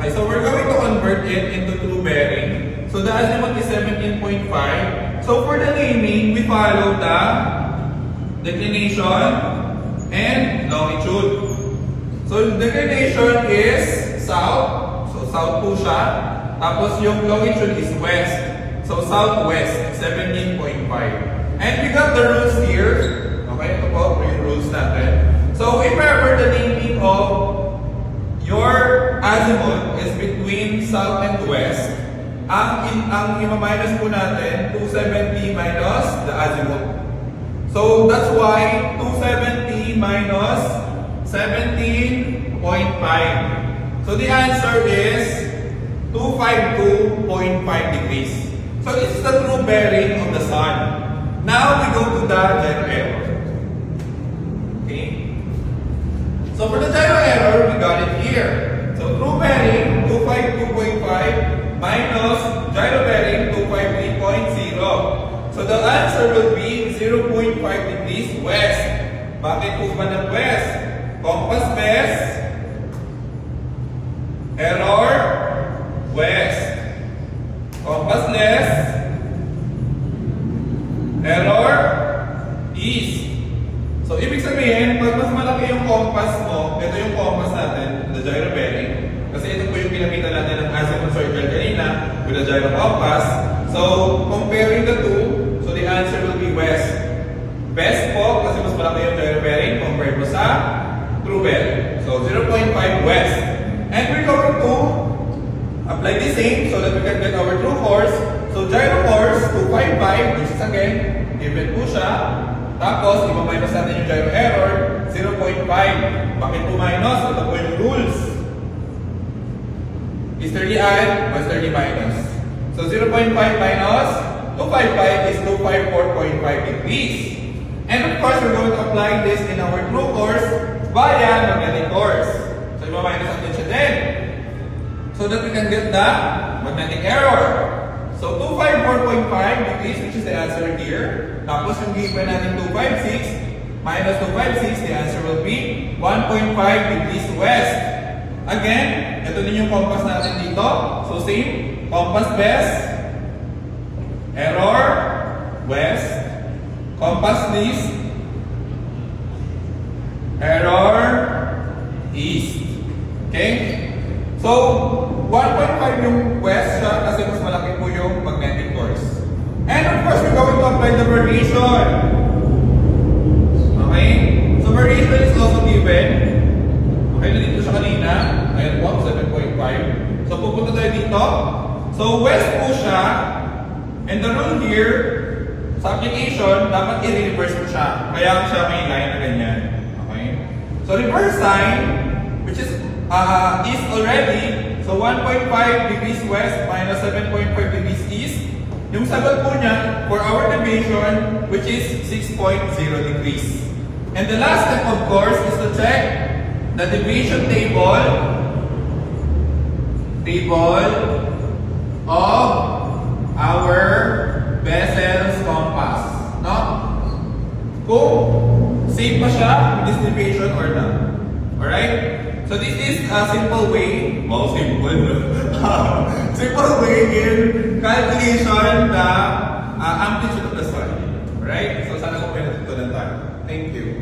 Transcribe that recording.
Okay, so we're going to convert it into true bearing. So the azimuth is 17.5. So for the naming, we follow the declination and longitude. So declination is south. So south po siya. Tapos yung longitude is west. So southwest, 17.5. And we got the rules here. Okay, ito po yung rules natin. So if ever the naming of your azimuth is between south and west, ang i-minus po natin 270 minus the azimuth. So that's why 270 minus 17.5. So the answer is 252.5 degrees. So this is the true bearing of the sun. Now we go to the gyro error. Okay. So for the gyro error, we got it here. So true bearing 252.5 minus gyro bearing 253.0. So the answer will be 0.5 degrees west. Bakit po ba ng west? Compass best, error, west. Compass less, error, east. So ibig sabihin, pag mas malaki yung compass mo, ito yung compass natin, the gyro bearing. Kasi ito po yung pinamitan natin ng azimuth circle kanina with the gyro compass. So comparing the two, so the answer will be west. Best po, kasi mas malaki yung gyro bearing compared mo sa true bearing. So 0.5 west. And we're going to apply the same so that we can get our true force. So gyro force 255, which is again given po siya. Tapos i-minus natin yung gyro error 0.5. Bakit po minus? Ito po yung rules. Easterly add, westerly minus. So 0.5 minus 255 is 254.5 degrees. And of course, we're going to apply this in our true course via magnetic course. So i-minus natin siya din, so that we can get the magnetic error. So 254.5 degrees, which is the answer here. Tapos yung given natin 256 minus 256, the answer will be 1.5 degrees west. Again, ito din yung compass natin dito. So same, compass best, error, west, compass east, error, east. Okay? So, 1.5 yung west siya kasi mas malaki po yung magnetic force. And of course, we're going to apply the variation. Okay? So, variation is also given. Okay, nandito siya kanina. Ayan po, 7.5. So, pupunta tayo dito. So, west po siya. And the rule here, sa application, dapat i-reverse mo siya. Kaya siya may line na ganyan. Okay? So, reverse sign, which is east already. So 1.5 degrees west minus 7.5 degrees east. Yung sagot po niya for our deviation, which is 6.0 degrees. And the last step, of course, is to check the deviation table of our Bessel's compass. No? Kung safe ba siya with this deviation or not. Alright? So this is a simple way, simple way in calculation the amplitude of the sun. Alright? So sana kung may natutunan tayo. Thank you.